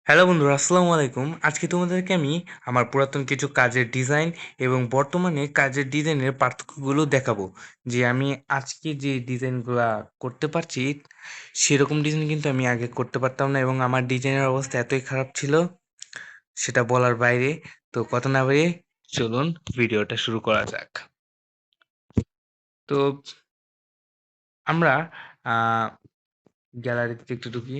Hello বন্ধুরা, আসসালামু আলাইকুম। আজকে তোমাদেরকে আমি আমার পুরাতন কিছু কাজের ডিজাইন এবং বর্তমানে কাজের ডিজাইনের পার্থক্যগুলো দেখাবো। যে আমি আজকে যে ডিজাইনগুলা করতে পারছি, সেরকম ডিজাইন কিন্তু আমি আগে করতে পারতাম না এবং আমার ডিজাইনের অবস্থা এতই খারাপ ছিল, সেটা বলার বাইরে। তো কথা না বাড়িয়ে চলুন ভিডিওটা শুরু করা যাক। তো আমরা গ্যালারিতে একটু ঢুকি।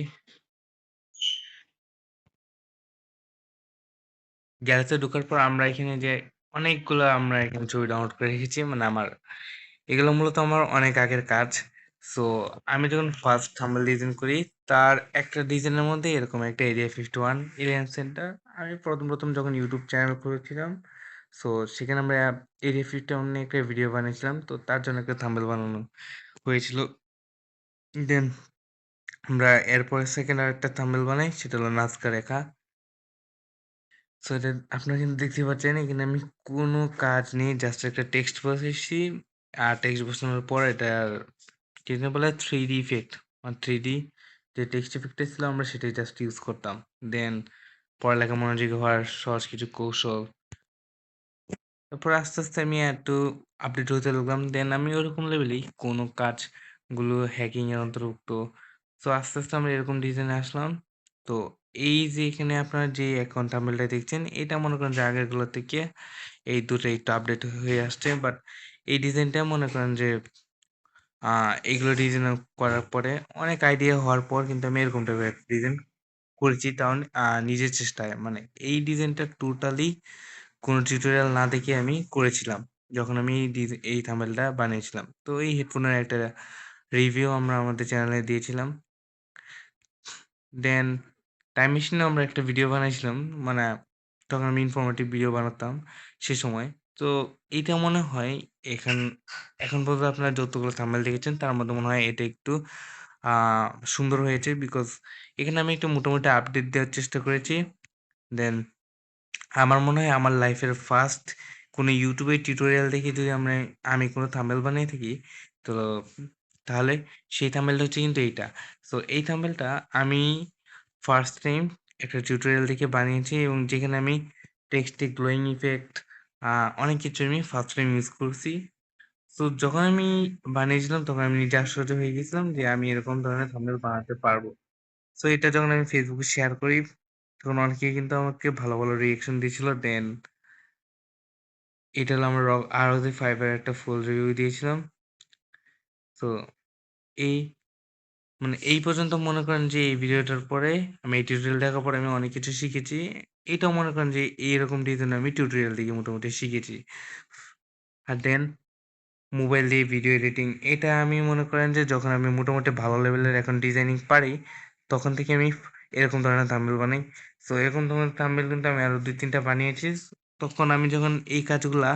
গ্যালারিতে ঢোকার পর আমরা এখানে যে অনেকগুলো আমরা এখানে ছবি ডাউনলোড করে রেখেছি, মানে আমার এগুলো মূলত আমার অনেক আগের কাজ। সো আমি যখন ফার্স্ট থাম্বনেল ডিজাইন করি, তার একটা ডিজাইনের মধ্যে এরকম একটা এরিয়া 51 এলিয়েন সেন্টার। আমি প্রথম প্রথম যখন ইউটিউব চ্যানেল খুলেছিলাম, সো সেখানে আমরা এরিয়া 51 নিয়ে একটা ভিডিও বানিয়েছিলাম, তো তার জন্য একটা থাম্বনেল বানানো হয়েছিল। দেন আমরা এরপরে সেকেন্ড আর একটা থাম্বনেল বানাই, সেটা হলো নাজকা রেখা। সো এটা আপনারা কিন্তু দেখতে পাচ্ছেন, এখানে আমি কোনো কাজ নেই, জাস্ট একটা টেক্সট বসেছি। আর টেক্সট বসানোর পর এটা কি যেন বলে, 3D ইফেক্ট, মানে 3D যে টেক্সট ইফেক্টটা ছিল আমরা সেটাই জাস্ট ইউজ করতাম। দেন পড়ালেখা মনোযোগী হওয়ার সহজ কিছু কৌশল। তারপর আস্তে আস্তে আমি একটু আপডেট হতে লাগলাম। দেন আমি ওরকম লেভেলেই কোনো কাজগুলো হ্যাকিং এর অন্তর্ভুক্ত। তো আস্তে আস্তে আমরা এরকম ডিজাইনে আসলাম। তো এই যে এখানে আপনারা যে অ্যাকাউন্ট থাম্বনেলটা দেখছেন, এটা মনে করেন যে আগেরগুলো থেকে এই দুটো একটু আপডেট হয়ে আসছে, বাট এই ডিজাইনটা মনে করেন যে এগুলো ডিজাইন করার পরে অনেক আইডিয়া হওয়ার পর কিন্তু আমি এরকম টাইপের ডিজাইন করেছি, তাও নিজের চেষ্টায়। মানে এই ডিজাইনটা টোটালি কোনো টিউটোরিয়াল না দেখে আমি করেছিলাম যখন আমি এই থাম্বনেলটা বানিয়েছিলাম। তো এই হেডফোনের একটা রিভিউ আমরা আমাদের চ্যানেলে দিয়েছিলাম। দেন টাইম মেশিনে আমরা একটা ভিডিও বানাইছিলাম, মানে তখন আমি ইনফরমেটিভ ভিডিও বানাতাম সে সময়। তো এইটা মনে হয় এখান এখন পর্যন্ত আপনারা যতগুলো থাম্বনেল দেখেছেন তার মধ্যে মনে হয় এটা একটু সুন্দর হয়েছে, বিকজ এখানে আমি একটু মোটামুটি আপডেট দেওয়ার চেষ্টা করেছি। দেন আমার মনে হয় আমার লাইফের ফার্স্ট কোনো ইউটিউবে টিউটোরিয়াল দেখে যদি আমি কোনো থাম্বনেল বানিয়ে থাকি, তো তাহলে সেই থাম্বনেলটা হচ্ছে কিন্তু এইটা। সো এই থাম্বনেলটা আমি ফার্স্ট টাইম একটা টিউটোরিয়াল দেখে বানিয়েছি এবং যেখানে আমি টেক্সটে গ্লোয়িং ইফেক্ট অনেক কিছু আমি ফার্স্ট টাইম ইউজ করছি। সো যখন আমি বানিয়েছিলাম তখন আমি নিজে আশ্চর্য হয়ে গেছিলাম যে আমি এরকম ধরনের থাম্বনেল বানাতে পারবো। সো এটা যখন আমি ফেসবুকে শেয়ার করি, তখন অনেকেই কিন্তু আমাকে ভালো ভালো রিয়েকশন দিয়েছিল। দেন এটা হলো আমার ROG 5 এর একটা ফুল রিভিউ দিয়েছিলাম। তো এই মানে এই পর্যন্ত মনে করেন যে এই ভিডিওটার পরে আমি এই টিউটোরিয়াল দেখার পরে আমি অনেক কিছু শিখেছি। এটাও মনে করেন যে এইরকম ডিজাইন আমি টিউটোরিয়াল থেকে মোটামুটি শিখেছি। আর দেন মোবাইল দিয়ে ভিডিও এডিটিং, এটা আমি মনে করেন যে যখন আমি মোটামুটি ভালো লেভেলের এখন ডিজাইনিং পারি, তখন থেকে আমি এরকম ধরনের থাম্বনেল বানাই। সো এরকম ধরনের থাম্বনেল কিন্তু আমি আরো ২-৩ টা বানিয়েছি। তখন আমি যখন এই কাজগুলা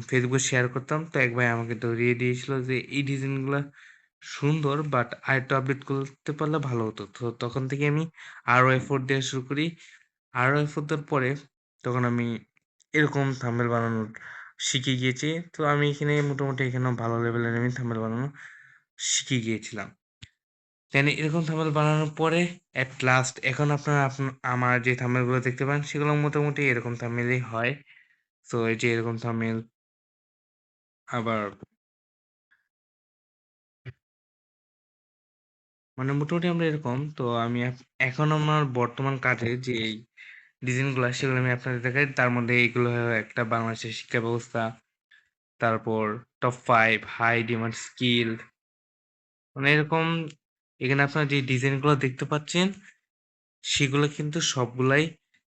ফেসবুকে শেয়ার করতাম, তো এক ভাই আমাকে ধরিয়ে দিয়েছিল যে এই ডিজাইনগুলা সুন্দর, বাট আরেকটু আপডেট করতে পারলে ভালো হতো। তো তখন থেকে আমি আরো এফোর্ট দেওয়া শুরু করি। আরো এফোর্ট দেওয়ার পরে তখন আমি এরকম থাম্বনেল বানানো শিখে গিয়েছি। তো আমি এখানে মোটামুটি এখানেও ভালো লেভেলের আমি থাম্বনেল বানানো শিখে গিয়েছিলাম। দেন এরকম থাম্বনেল বানানোর পরে এট লাস্ট এখন আপনারা আমার যে থাম্বনেলগুলো দেখতে পান সেগুলো মোটামুটি এরকম থাম্বনেলই হয়। সো এই যে এরকম থাম্বনেল, আবার মানে মোটামুটি আমরা এরকম। তো আমি এখন আমার বর্তমান কাজে যে এই ডিজাইনগুলো সেগুলো আমি আপনাদের দেখাই। তার মধ্যে এইগুলো হলো একটা বাংলাদেশের শিক্ষা ব্যবস্থা, তারপর টপ 5 হাই ডিমান্ড স্কিল, মানে এরকম। এখানে আপনারা যে ডিজাইনগুলো দেখতে পাচ্ছেন সেগুলো কিন্তু সবগুলাই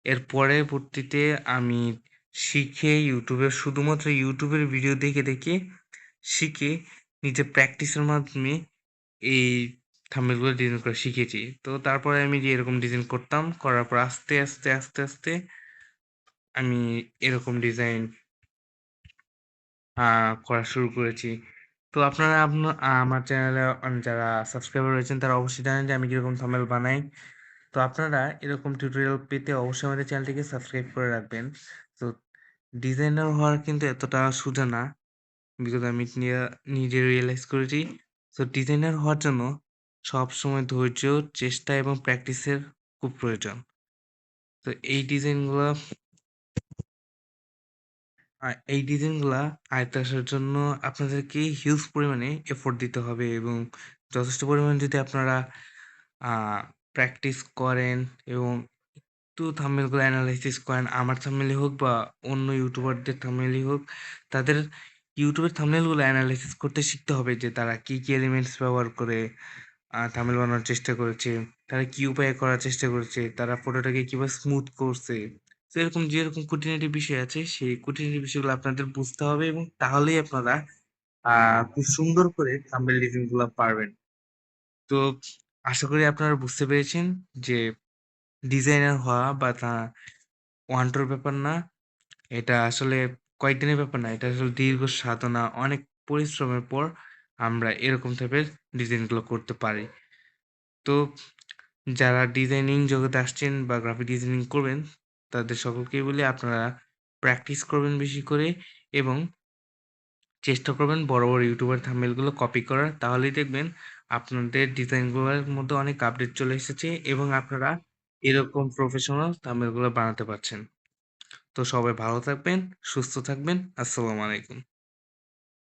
এর পরবর্তীতে আমি শিখে ইউটিউবে, শুধুমাত্র ইউটিউবের ভিডিও দেখে দেখে শিখে নিজে প্র্যাকটিসের মাধ্যমে এই থাম্বনেলগুলো ডিজাইন করা শিখেছি। তো তারপরে আমি যে এরকম ডিজাইন করতাম, করার পর আস্তে আস্তে আস্তে আস্তে আমি এরকম ডিজাইন করা শুরু করেছি। তো আপনারা আমার চ্যানেলে যারা সাবস্ক্রাইবার রয়েছেন তারা অবশ্যই জানেন যে আমি কিরকম থাম্বনেল বানাই। তো আপনারা এরকম টিউটোরিয়াল পেতে অবশ্যই আমাদের চ্যানেলটিকে সাবস্ক্রাইব করে রাখবেন। তো ডিজাইনার হওয়ার কিন্তু এতটা সোজা না, বিকজ আমি নিজে রিয়েলাইজ করেছি। তো ডিজাইনার হওয়ার জন্য সবসময় ধৈর্য, চেষ্টা এবং প্র্যাকটিসের খুব প্রয়োজন। তো এই ডিজাইনগুলা আয়ত্তে আসার জন্য আপনাদেরকে হিউজ পরিমাণে এফোর্ট দিতে হবে এবং যথেষ্ট পরিমাণে যদি আপনারা প্র্যাকটিস করেন এবং একটু থাম্বনেলগুলো অ্যানালাইসিস করেন, আমার থাম্বনেলই হোক বা অন্য ইউটিউবারদের থাম্বনেলই হোক, তাদের ইউটিউবের থাম্বনেলগুলো অ্যানালাইসিস করতে শিখতে হবে যে তারা কী কী এলিমেন্টস ব্যবহার করে থাম্বনেল বানানোর চেষ্টা করেছে, তারা কী উপায়ে করার চেষ্টা করেছে, তারা ফটোটাকে কীভাবে স্মুথ করছে। তো এরকম যেরকম খুঁটিনাটি বিষয় আছে সেই খুঁটিনাটি বিষয়গুলো আপনাদের বুঝতে হবে এবং তাহলেই আপনারা খুব সুন্দর করে থাম্বনেল ডিজাইন গুলা পারবেন। তো আশা করি আপনারা বুঝতে পেরেছেন যে ডিজাইনার হওয়া বা ওয়ান টুর ব্যাপার না। এটা আসলে কয়েকদিনের ব্যাপার না। এটা আসলে দীর্ঘ সাধনা, অনেক পরিশ্রমের পর আমরা এরকম টাইপের ডিজাইনগুলো করতে পারি। তো যারা ডিজাইনিং জগতে আসছেন বা গ্রাফিক ডিজাইনিং করবেন, তাদের সকলকেই বলি আপনারা প্র্যাকটিস করবেন বেশি করে এবং চেষ্টা করবেন বড়, বড় ইউটিউবার থাম্বনেলগুলো কপি করার। তাহলেই দেখবেন আপনাদের ডিজাইনগুলোর মধ্যে অনেক আপডেট চলে এসেছে এবং আপনারা এরকম প্রফেশনাল থাম্বনেলগুলো বানাতে পারছেন। তো সবাই ভালো থাকবেন, সুস্থ থাকবেন। আসসালামু আলাইকুম।